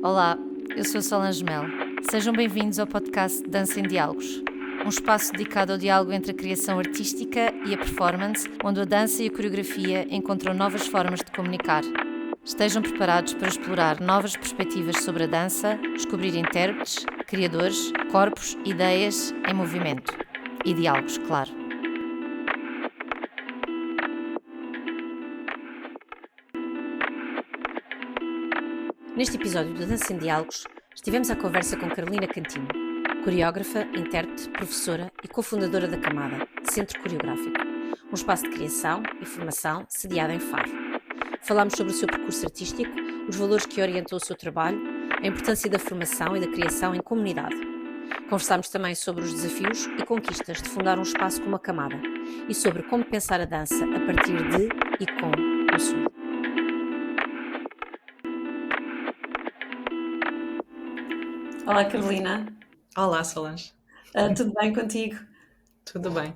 Olá, eu sou Solange Melo. Sejam bem-vindos ao podcast Dança em Diálogos, um espaço dedicado ao diálogo entre a criação artística e a performance, onde a dança e a coreografia encontram novas formas de comunicar. Estejam preparados para explorar novas perspectivas sobre a dança, descobrir intérpretes, criadores, corpos, ideias em movimento. E diálogos, claro. Neste episódio do Dança em Diálogos, estivemos à conversa com Carolina Cantinho, coreógrafa, intérprete, professora e cofundadora da Camada, Centro Coreográfico, um espaço de criação e formação sediado em Faro. Falámos sobre o seu percurso artístico, os valores que orientam o seu trabalho, a importância da formação e da criação em comunidade. Conversámos também sobre os desafios e conquistas de fundar um espaço como a Camada e sobre como pensar a dança a partir de e com o surdo. Olá, Carolina. Olá, Solange. Tudo bem contigo? Tudo bem.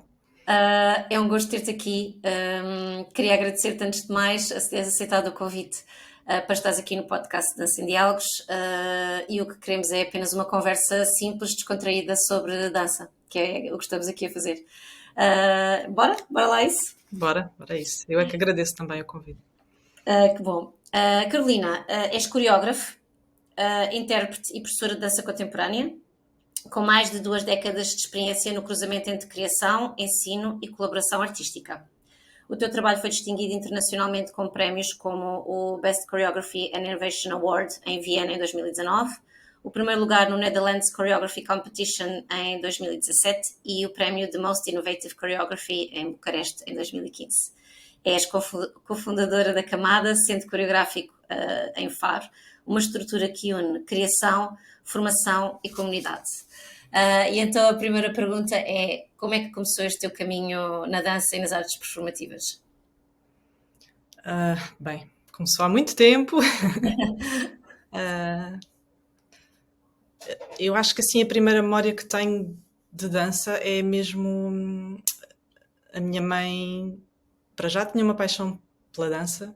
É um gosto ter-te aqui. Queria agradecer-te antes de mais a teres aceitado o convite para estares aqui no podcast Dança em Diálogos, e o que queremos é apenas uma conversa simples, descontraída sobre dança, que é o que estamos aqui a fazer. Bora lá isso? Bora isso. Eu é que agradeço também o convite. Que bom. Carolina, és coreógrafo, intérprete e professora de dança contemporânea, com mais de 2 décadas de experiência no cruzamento entre criação, ensino e colaboração artística. O teu trabalho foi distinguido internacionalmente com prémios como o Best Choreography and Innovation Award em Viena em 2019, o primeiro lugar no Netherlands Choreography Competition em 2017 e o prémio de Most Innovative Choreography em Bucareste em 2015. És cofundadora da Camada, Centro Coreográfico em Faro, uma estrutura que une criação, formação e comunidade. E então a primeira pergunta é: como é que começou este teu caminho na dança e nas artes performativas? Bem, começou há muito tempo. Eu acho que assim a primeira memória que tenho de dança é mesmo a minha mãe. Para já tinha uma paixão pela dança.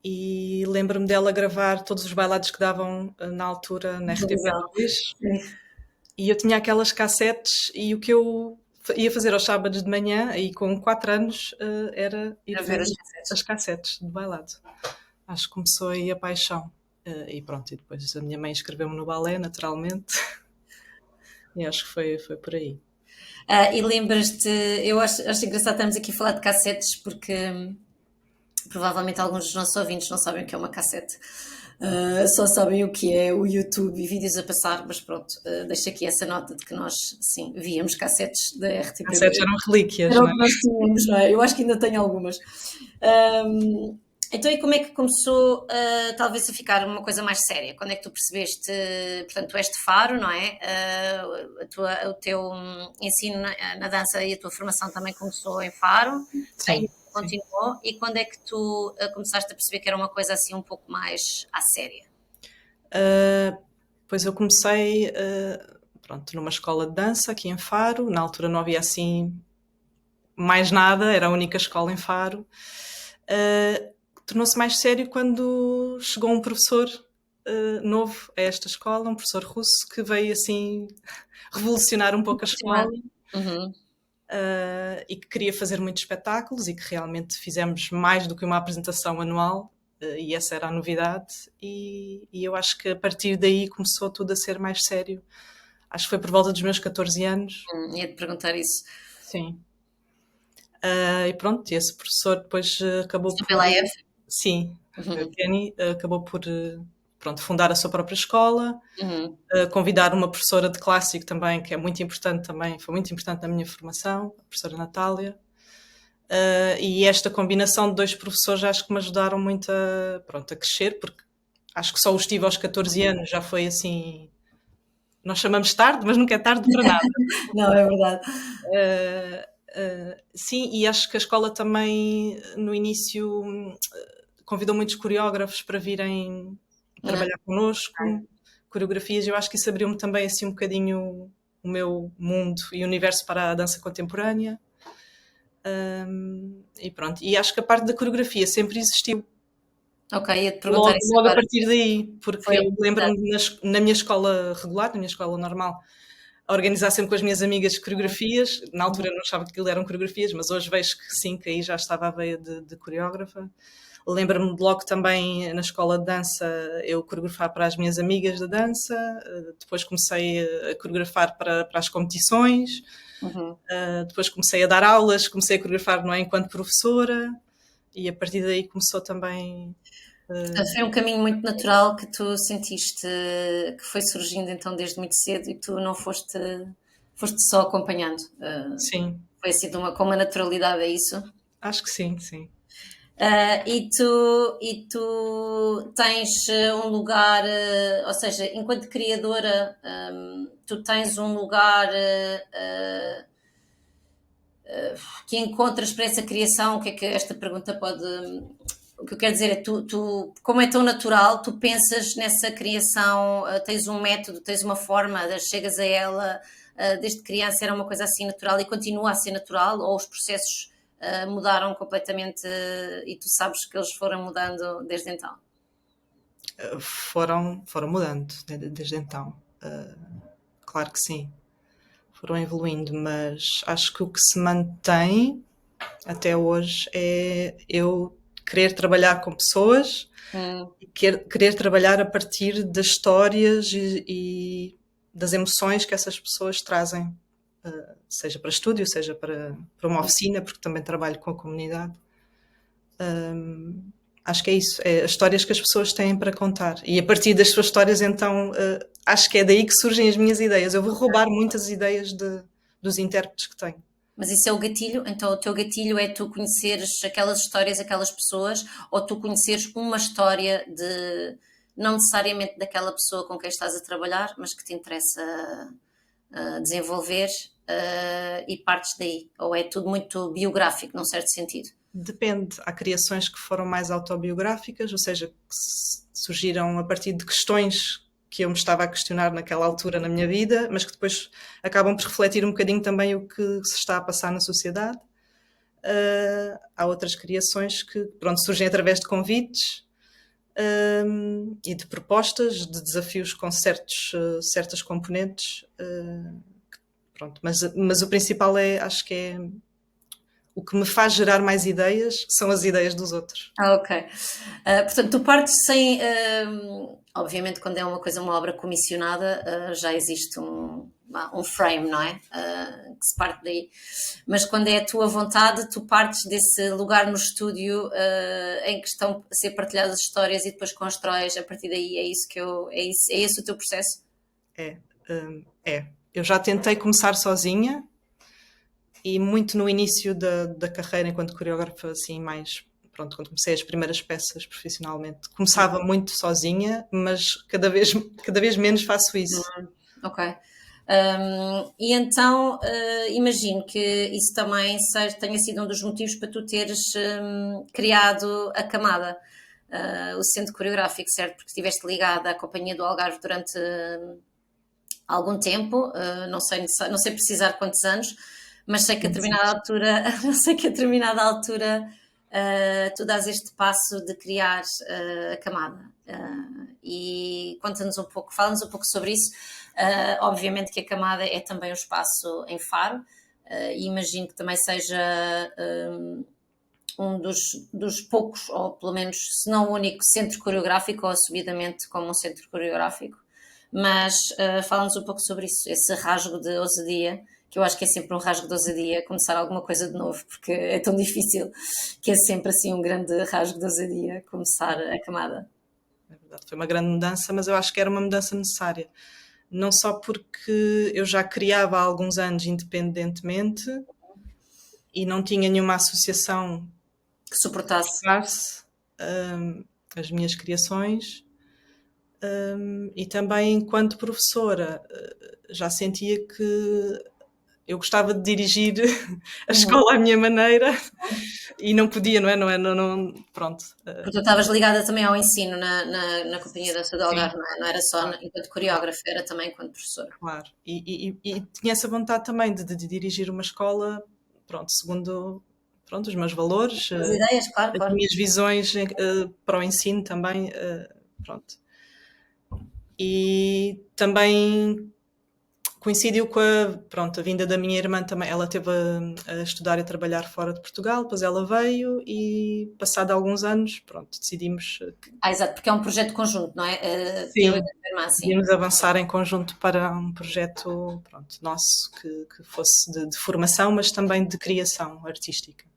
E lembro-me dela gravar todos os bailados que davam na altura na RTP2. E eu tinha aquelas cassetes e o que eu ia fazer aos sábados de manhã, aí com 4 anos, era ir ver as cassetes de bailado. Acho que começou aí a paixão. E pronto, e depois a minha mãe inscreveu-me no balé, naturalmente. E acho que foi por aí. E lembras-te, eu acho engraçado estarmos aqui a falar de cassetes, porque provavelmente alguns dos nossos ouvintes não sabem o que é uma cassete. Só sabem o que é o YouTube e vídeos a passar, mas pronto, deixo aqui essa nota de que nós, sim, víamos cassetes da RTP. Cassetes eram relíquias, não é? Nós tínhamos, não é? Eu acho que ainda tenho algumas. Então, e como é que começou, talvez, a ficar uma coisa mais séria? Quando é que tu percebeste, portanto, tu és de Faro, não é? O teu ensino na dança e a tua formação também começou em Faro. Sim. Continuou, e quando é que tu começaste a perceber que era uma coisa assim um pouco mais à séria? Pois eu comecei numa escola de dança aqui em Faro. Na altura não havia assim mais nada, era a única escola em Faro. Tornou-se mais sério quando chegou um professor novo a esta escola, um professor russo que veio assim revolucionar um pouco a escola. E que queria fazer muitos espetáculos e que realmente fizemos mais do que uma apresentação anual, e essa era a novidade, e eu acho que a partir daí começou tudo a ser mais sério. Acho que foi por volta dos meus 14 anos. Ia-te perguntar isso. Sim. E pronto, esse professor depois acabou por... Pelaev? Sim, Kenny acabou por fundar a sua própria escola, convidar uma professora de clássico também, que é muito importante também, foi muito importante na minha formação, a professora Natália. E esta combinação de 2 professores acho que me ajudaram muito a crescer, porque acho que só os tive aos 14 anos, já foi assim... Nós chamamos tarde, mas nunca é tarde para nada. Não, é verdade. Sim, e acho que a escola também, no início, convidou muitos coreógrafos para virem trabalhar connosco, coreografias. Eu acho que isso abriu-me também assim um bocadinho o meu mundo e universo para a dança contemporânea. E pronto, e acho que a parte da coreografia sempre existiu. Ok, ia-te perguntar Logo, isso logo a agora. partir daí, porque Foi, eu lembro-me na minha escola regular, na minha escola normal, a organizar sempre com as minhas amigas coreografias. Na altura eu não achava que aquilo eram coreografias, mas hoje vejo que sim, que aí já estava a veia de coreógrafa. Lembro-me de logo também na escola de dança eu coreografar para as minhas amigas da dança, depois comecei a coreografar para as competições, Uhum. depois comecei a dar aulas, comecei a coreografar, não é, enquanto professora, e a partir daí começou também. Portanto, foi um caminho muito natural que tu sentiste que foi surgindo então desde muito cedo e tu não foste só acompanhando. Sim, Foi assim com uma naturalidade, é isso? acho que sim, sim. E tu tens um lugar, ou seja, enquanto criadora, tu tens um lugar que encontras para essa criação. O que é que esta pergunta pode. O que eu quero dizer é, como é tão natural, tu pensas nessa criação, tens um método, tens uma forma, chegas a ela, desde criança era uma coisa assim natural e continua a ser natural, ou os processos mudaram completamente e tu sabes que eles foram mudando desde então? Foram mudando desde então. Claro que sim, foram evoluindo, mas acho que o que se mantém até hoje é eu querer trabalhar com pessoas Hum, e querer trabalhar a partir das histórias e das emoções que essas pessoas trazem, seja para estúdio, seja para uma oficina, porque também trabalho com a comunidade. Acho que é isso, é as histórias que as pessoas têm para contar. E a partir das suas histórias, então, acho que é daí que surgem as minhas ideias. Eu vou roubar muitas ideias dos intérpretes que tenho. mas isso é o gatilho? Então o teu gatilho é tu conheceres aquelas histórias, aquelas pessoas, ou tu conheceres uma história de, não necessariamente daquela pessoa com quem estás a trabalhar, mas que te interessa desenvolver e partes daí? Ou é tudo muito biográfico, num certo sentido? Depende. Há criações que foram mais autobiográficas, ou seja, que surgiram a partir de questões que eu me estava a questionar naquela altura na minha vida, mas que depois acabam por refletir um bocadinho também o que se está a passar na sociedade. Há outras criações que, pronto, surgem através de convites, e de propostas, de desafios com certas componentes. Pronto, mas o principal é, acho que é o que me faz gerar mais ideias são as ideias dos outros. Ok. Portanto, tu partes sem. Obviamente, quando é uma coisa, uma obra comissionada, já existe um frame, não é? Que se parte daí. Mas quando é a tua vontade, tu partes desse lugar no estúdio em que estão a ser partilhadas histórias e depois constróis a partir daí. É isso que eu. É esse o teu processo? É, é. Eu já tentei começar sozinha e muito no início da carreira enquanto coreógrafa, assim, mais pronto, quando comecei as primeiras peças profissionalmente, começava muito sozinha, mas cada vez menos faço isso. Ok. E então, imagino que isso também tenha sido um dos motivos para tu teres criado a Camada, o centro coreográfico, certo? Porque estiveste ligada à Companhia do Algarve durante algum tempo, não sei precisar quantos anos, mas sei que a Muitos determinada anos. altura, não sei que a determinada altura tu dás este passo de criar a camada. E conta-nos um pouco, fala-nos um pouco sobre isso. Obviamente que a camada é também um espaço em Faro, e imagino que também seja um dos poucos, ou pelo menos, se não o único, centro coreográfico, ou assumidamente como um centro coreográfico. Mas fala-nos um pouco sobre isso, esse rasgo de ousadia, que eu acho que é sempre um rasgo de ousadia começar alguma coisa de novo, porque é tão difícil que é sempre assim um grande rasgo de ousadia começar a camada. É verdade, foi uma grande mudança, mas eu acho que era uma mudança necessária. Não só porque eu já criava há alguns anos independentemente e não tinha nenhuma associação Que que suportasse. passe hum, as minhas criações, e também enquanto professora já sentia que eu gostava de dirigir a Uhum. escola à minha maneira e não podia, não é? Pronto. Porque tu estavas ligada também ao ensino na Companhia da Dança do Sim, Algarve, não é? Não era só claro, enquanto claro, coreógrafa, era também enquanto professora. claro. E tinha essa vontade também de dirigir uma escola, pronto, segundo pronto, os meus valores, As ideias, claro, as claro. minhas visões para o ensino também, pronto. E também coincidiu com a vinda da minha irmã também. Ela esteve a estudar e a trabalhar fora de Portugal, depois ela veio e, passado alguns anos, pronto, decidimos Exato, porque é um projeto conjunto, não é? Teu e sim, da tua irmã, sim. decidimos avançar em conjunto para um projeto, pronto, nosso, que fosse de formação, mas também de criação artística.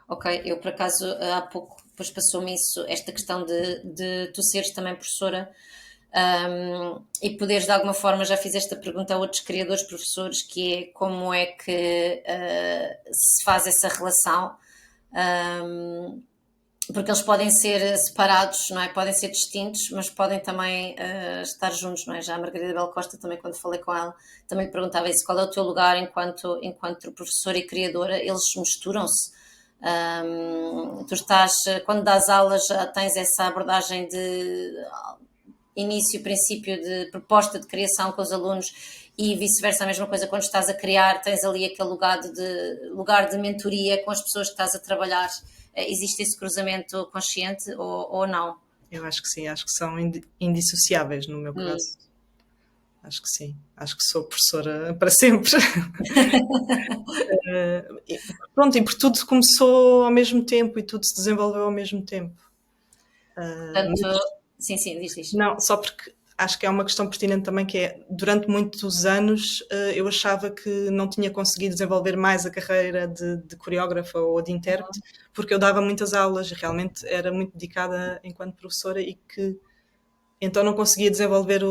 Ok, eu por acaso há pouco depois passou-me isso, esta questão de tu seres também professora, e poderes de alguma forma, já fiz esta pergunta a outros criadores, professores, que é como é que se faz essa relação, porque eles podem ser separados, não é? Podem ser distintos, mas podem também estar juntos, não é? Já a Margarida Bel Costa, também quando falei com ela, também lhe perguntava isso, qual é o teu lugar enquanto professora e criadora? Eles misturam-se. Tu estás, quando dás aulas, já tens essa abordagem de início, princípio de proposta de criação com os alunos e vice-versa, a mesma coisa quando estás a criar, tens ali aquele lugar de mentoria com as pessoas que estás a trabalhar. Existe esse cruzamento consciente ou não? Eu acho que sim, acho que são indissociáveis no meu caso. Acho que sim, acho que sou professora para sempre. Pronto, e por tudo começou ao mesmo tempo e tudo se desenvolveu ao mesmo tempo. Portanto, sim, diz. Não, só porque acho que é uma questão pertinente também, que é, durante muitos anos eu achava que não tinha conseguido desenvolver mais a carreira de coreógrafa ou de intérprete, porque eu dava muitas aulas e realmente era muito dedicada enquanto professora e que então não conseguia desenvolver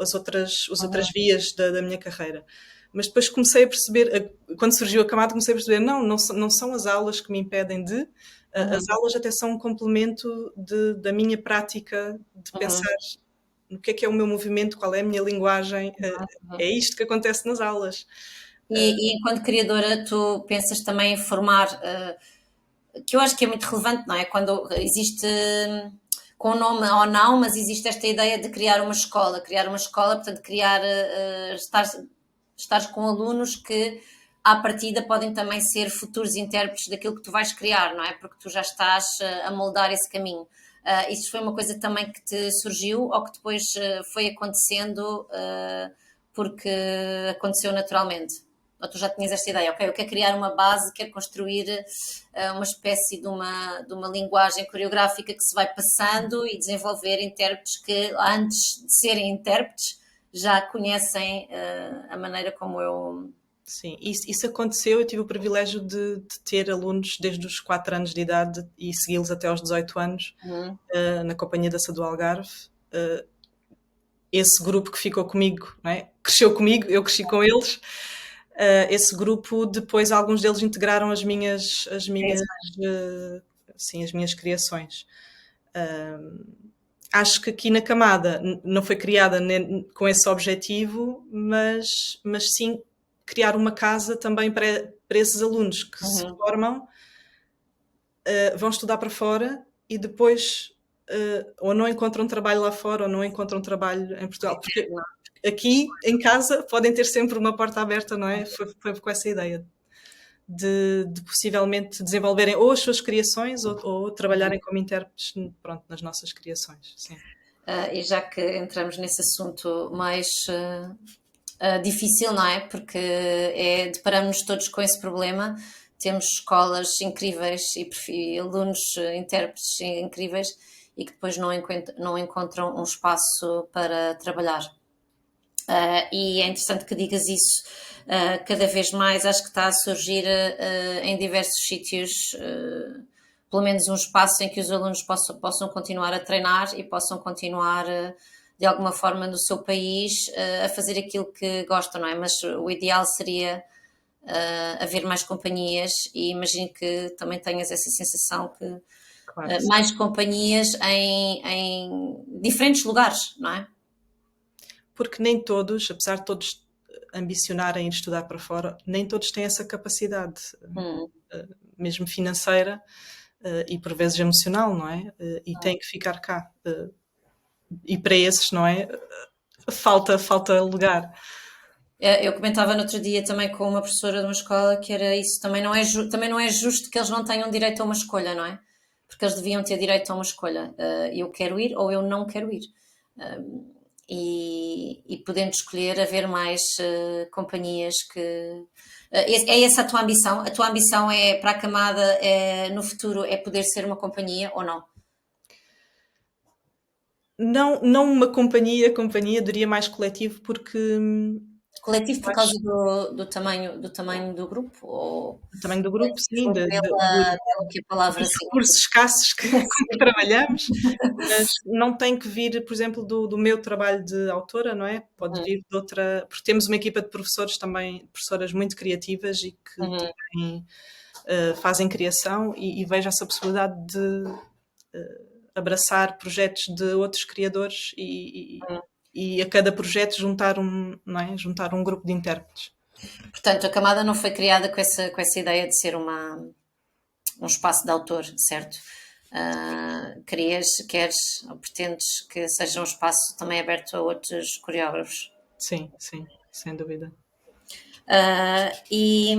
as outras vias da minha carreira. Mas depois comecei a perceber, quando surgiu a camada, comecei a perceber, não são as aulas que me impedem de... As aulas até são um complemento da minha prática de pensar no que é o meu movimento, qual é a minha linguagem. É isto que acontece nas aulas. E enquanto criadora, tu pensas também em formar, que eu acho que é muito relevante, não é? Quando existe, com o nome ou não, mas existe esta ideia de criar uma escola, portanto, estares com alunos que à partida podem também ser futuros intérpretes daquilo que tu vais criar, não é? Porque tu já estás a moldar esse caminho. Isso foi uma coisa também que te surgiu ou que depois foi acontecendo porque aconteceu naturalmente? Ou tu já tinhas esta ideia, ok, eu quero criar uma base, quero construir uma espécie de uma linguagem coreográfica que se vai passando e desenvolver intérpretes que antes de serem intérpretes já conhecem a maneira como eu... Sim, isso aconteceu. Eu tive o privilégio de ter alunos desde os 4 anos de idade e segui-los até aos 18 anos na Companhia da Dança do Algarve. Esse grupo que ficou comigo, não é? Cresceu comigo, eu cresci com eles. Esse grupo, depois alguns deles integraram as minhas criações. Acho que aqui na camada não foi criada com esse objetivo, mas sim criar uma casa também para esses alunos que se formam, vão estudar para fora e depois ou não encontram trabalho lá fora ou não encontram trabalho em Portugal. Porque aqui em casa podem ter sempre uma porta aberta, não é? Foi com essa ideia de possivelmente desenvolverem ou as suas criações ou trabalharem como intérpretes, pronto, nas nossas criações. Sim. E já que entramos nesse assunto mais difícil, não é? Porque deparamos-nos todos com esse problema. Temos escolas incríveis e alunos, intérpretes incríveis e que depois não encontram um espaço para trabalhar. E é interessante que digas isso. Cada vez mais acho que está a surgir em diversos sítios pelo menos um espaço em que os alunos possam continuar a treinar e possam continuar de alguma forma no seu país a fazer aquilo que gostam, não é? Mas o ideal seria haver mais companhias e imagino que também tenhas essa sensação que Claro, mais companhias em diferentes lugares, não é? porque nem todos, apesar de todos ambicionarem ir estudar para fora, nem todos têm essa capacidade, mesmo financeira e por vezes emocional, não é? E têm que ficar cá. E para esses, não é? Falta lugar. Eu comentava no outro dia também com uma professora de uma escola que era isso, também não é justo que eles não tenham direito a uma escolha, não é? Porque eles deviam ter direito a uma escolha. Eu quero ir ou eu não quero ir. E podendo escolher haver mais companhias que... é essa a tua ambição? A tua ambição é para a camada no futuro é poder ser uma companhia ou não? Não uma companhia, diria mais coletivo, porque Coletivo por causa acho do tamanho do grupo? Ou o tamanho do grupo, sim, coletivo pela que a palavra dos recursos significa? escassos que, com que trabalhamos, mas não tem que vir, por exemplo, do meu trabalho de autora, não é? Pode Uhum, vir de outra, porque temos uma equipa de professores também, professoras muito criativas e que uhum. também fazem criação e vejo essa possibilidade de abraçar projetos de outros criadores e a cada projeto juntar não é? Juntar um grupo de intérpretes. Portanto, a camada não foi criada com essa ideia de ser um espaço de autor, certo? Queres ou pretendes que seja um espaço também aberto a outros coreógrafos? Sim, sim, sem dúvida. E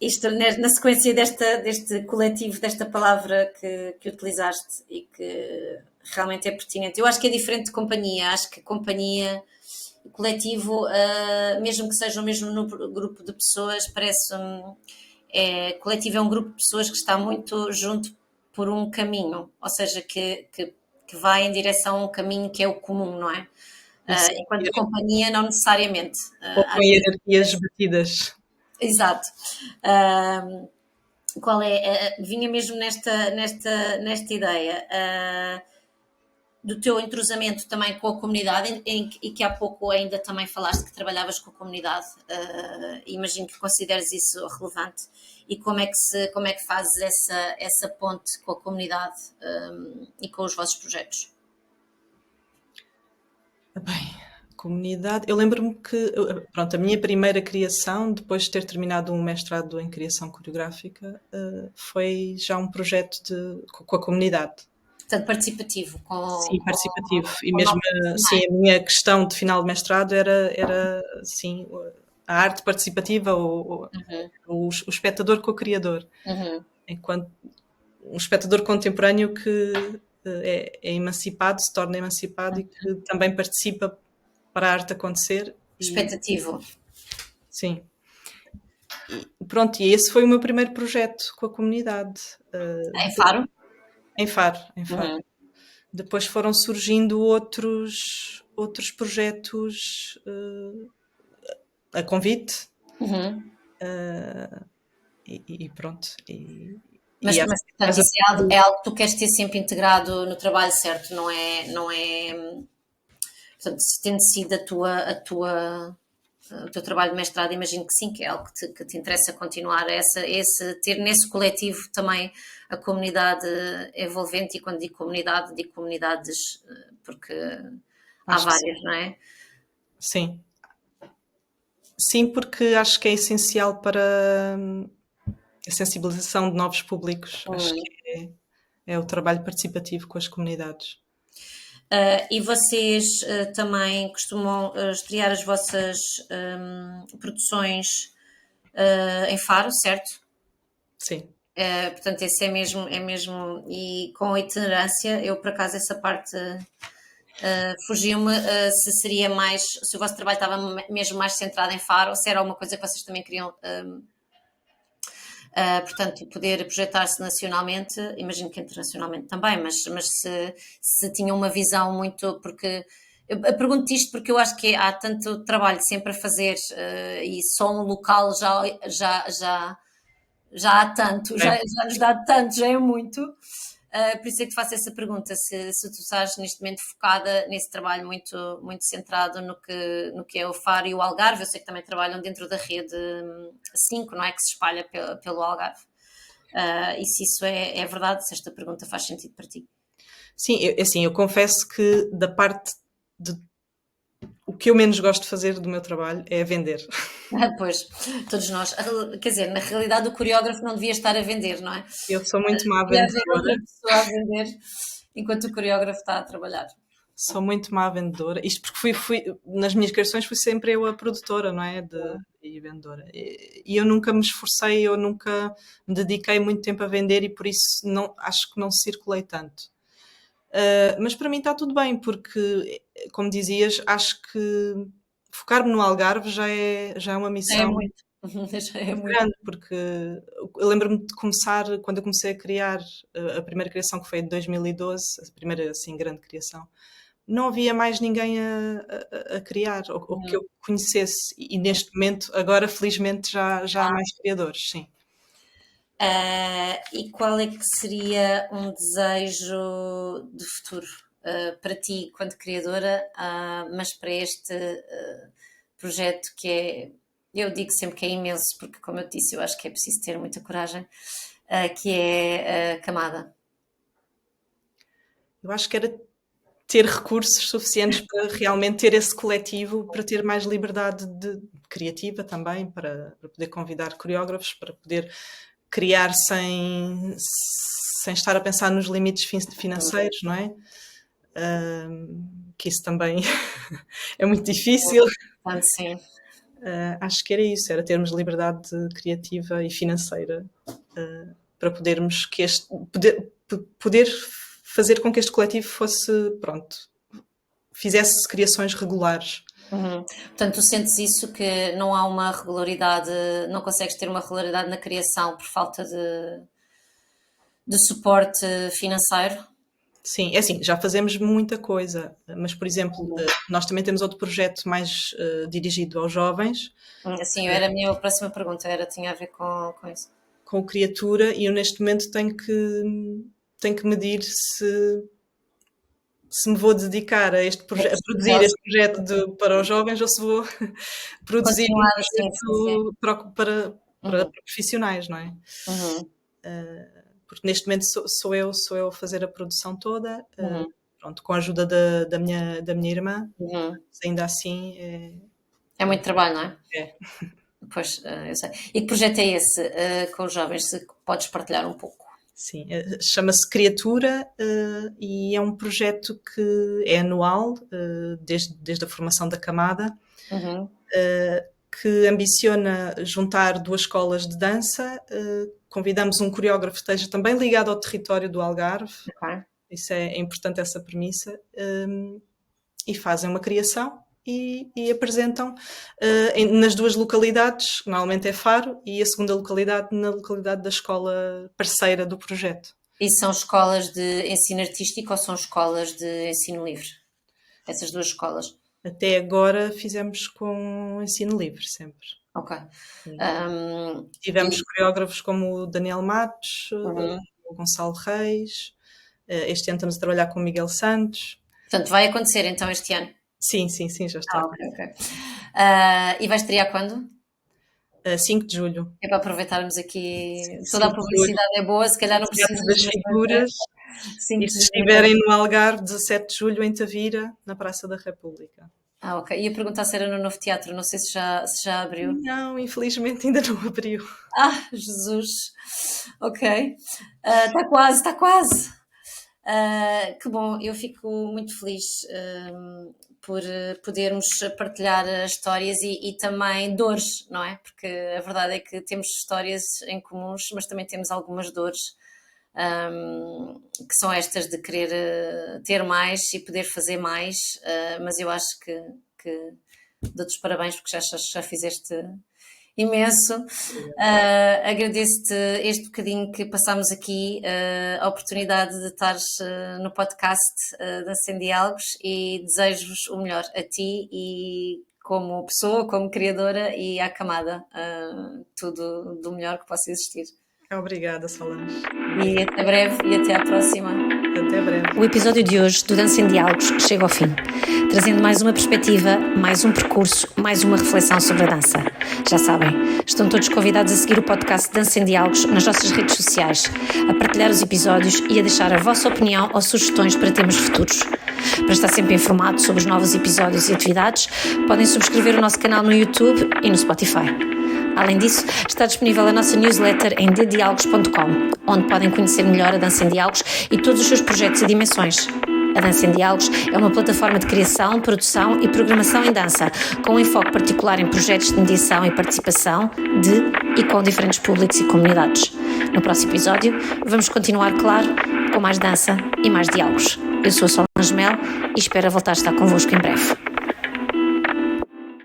isto, na sequência deste coletivo, desta palavra que utilizaste e que realmente é pertinente, eu acho que é diferente de companhia. Acho que companhia, coletivo, mesmo que seja o mesmo grupo de pessoas, parece-me. Coletivo é um grupo de pessoas que está muito junto por um caminho, ou seja, que vai em direção a um caminho que é o comum, não é? Sim, Enquanto companhia, não necessariamente. ou com Às vezes, hierarquias batidas. exato. Qual é? Vinha mesmo nesta ideia do teu entrosamento também com a comunidade e que há pouco ainda também falaste que trabalhavas com a comunidade. Imagino que consideres isso relevante. E como é que fazes essa ponte com a comunidade e com os vossos projetos? Bem, comunidade. Eu lembro-me que, pronto, a minha primeira criação, depois de ter terminado um mestrado em criação coreográfica, foi já um projeto com a comunidade. Portanto, participativo, Sim, participativo. E com mesmo, novos sim, profissionais. a minha questão de final de mestrado era sim, a arte participativa, o espectador com o criador. Uhum. Enquanto um espectador contemporâneo que é emancipado, se torna emancipado e que também participa para a arte acontecer. Expectativo. Sim. Pronto, e esse foi o meu primeiro projeto com a comunidade. Em Faro? Em Faro, em Faro. Uhum. Depois foram surgindo outros projetos a convite. Uhum. E pronto. Mas, Acho mas, que portanto, casa isso é algo que tu queres ter sempre integrado no trabalho, certo? Portanto, se tendo sido o teu trabalho de mestrado, imagino que sim, que é algo que te interessa continuar, ter nesse coletivo também a comunidade envolvente, e quando digo comunidades, porque há acho que sim. várias, não é? Sim. Sim, porque acho que é essencial para a sensibilização de novos públicos. Acho que é o trabalho participativo com as comunidades. E vocês também costumam estrear as vossas produções em Faro, certo? Sim. Portanto, esse é mesmo, e com itinerância, eu por acaso essa parte fugiu-me, se o vosso trabalho estava mesmo mais centrado em Faro, ou se era uma coisa que vocês também queriam, portanto, poder projetar-se nacionalmente, imagino que internacionalmente também, mas se tinham uma visão muito, porque eu pergunto isto porque eu acho que há tanto trabalho sempre a fazer e só um local já há tanto, É. já nos dá tanto, já é muito. Por isso é que faço essa pergunta, se tu estás neste momento focada nesse trabalho muito centrado no que é o Faro e o Algarve. Eu sei que também trabalham dentro da rede 5, não é? Que se espalha pelo Algarve. E se isso é verdade, se esta pergunta faz sentido para ti. Sim, eu confesso que da parte de o que eu menos gosto de fazer do meu trabalho é vender. Pois, todos nós. Quer dizer, na realidade o coreógrafo não devia estar a vender, não é? Eu sou muito má Devia haver outra vendedora. pessoa a vender enquanto o coreógrafo está a trabalhar. Sou muito má vendedora. Isto porque fui nas minhas criações fui sempre eu a produtora, não é? E vendedora. E eu nunca me esforcei, eu nunca me dediquei muito tempo a vender e por isso acho que não circulei tanto. Mas para mim está tudo bem, porque, como dizias, acho que focar-me no Algarve já é uma missão. É muito. Já é muito grande, porque eu lembro-me de começar, quando eu comecei a criar a primeira criação, que foi em 2012, a primeira assim grande criação, não havia mais ninguém a criar, ou que eu conhecesse, e neste momento, agora felizmente já há mais criadores, sim. E qual é que seria um desejo de futuro para ti, quanto criadora, mas para este projeto que é, eu digo sempre que é imenso, porque como eu te disse, eu acho que é preciso ter muita coragem, que é a Camada? Eu acho que era ter recursos suficientes para realmente ter esse coletivo, para ter mais liberdade criativa também, para poder convidar coreógrafos, para poder criar sem estar a pensar nos limites financeiros, não é? Que isso também é muito difícil. Sim. Acho que era isso, era termos liberdade criativa e financeira para podermos poder fazer com que este coletivo fizesse criações regulares. Portanto, tu sentes isso, que não há uma regularidade, não consegues ter uma regularidade na criação por falta de suporte financeiro? Sim, é assim, já fazemos muita coisa, mas, por exemplo, nós também temos outro projeto mais dirigido aos jovens. Sim, era a minha próxima pergunta, tinha a ver com isso. Com criatura, e eu neste momento tenho que medir se me vou dedicar a este projeto, a produzir este projeto para os jovens, ou se vou produzir um projeto para profissionais, não é? Porque neste momento sou eu a fazer a produção toda, pronto, com a ajuda da minha irmã, mas ainda assim é muito trabalho, não é? É. Pois, eu sei. E que projeto é esse com os jovens? Se podes partilhar um pouco. Sim, chama-se Criatura e é um projeto que é anual, desde a formação da Camada, que ambiciona juntar 2 escolas de dança. Convidamos um coreógrafo que esteja também ligado ao território do Algarve. Okay. Isso é importante, essa premissa. E fazem uma criação e apresentam nas 2 localidades, normalmente é Faro, e a segunda localidade na localidade da escola parceira do projeto. E são escolas de ensino artístico ou são escolas de ensino livre? Essas 2 escolas? Até agora fizemos com ensino livre, sempre. Ok. Tivemos coreógrafos como o Daniel Matos, o Gonçalo Reis. Este ano estamos a trabalhar com o Miguel Santos. Portanto, vai acontecer então este ano? Sim, já está. Okay. E vai estrear quando? 5 de julho. É para aproveitarmos aqui, toda a publicidade é boa, se calhar não precisa das figuras. E se estiverem no Algarve, 17 de julho em Tavira, na Praça da República. Ok. Ia perguntar se era no Novo Teatro, não sei se já abriu. Não, infelizmente ainda não abriu. Jesus! Ok. Está quase. Que bom, eu fico muito feliz por podermos partilhar histórias e também dores, não é? Porque a verdade é que temos histórias em comuns, mas também temos algumas dores, que são estas de querer ter mais e poder fazer mais, mas eu acho que dou-te os parabéns porque já fizeste imenso. Agradeço-te este bocadinho que passámos aqui, a oportunidade de estares no podcast Dança em Diálogos, e desejo-vos o melhor a ti e como pessoa, como criadora, e à Camada, tudo do melhor que possa existir. Obrigada, Solange. E até breve e até à próxima. Até breve. O episódio de hoje do Dança em Diálogos chega ao fim, trazendo mais uma perspectiva, mais um percurso, mais uma reflexão sobre a dança. Já sabem, estão todos convidados a seguir o podcast Dança em Diálogos nas nossas redes sociais, a partilhar os episódios e a deixar a vossa opinião ou sugestões para temas futuros. Para estar sempre informado sobre os novos episódios e atividades, podem subscrever o nosso canal no YouTube e no Spotify. Além disso, está disponível a nossa newsletter em ddialogos.com, onde podem conhecer melhor a Dança em Diálogos e todos os seus projetos e dimensões. A Dança em Diálogos é uma plataforma de criação, produção e programação em dança, com um enfoque particular em projetos de mediação e participação de e com diferentes públicos e comunidades. No próximo episódio, vamos continuar, claro, com mais dança e mais diálogos. Eu sou a Solange Mel e espero voltar a estar convosco em breve.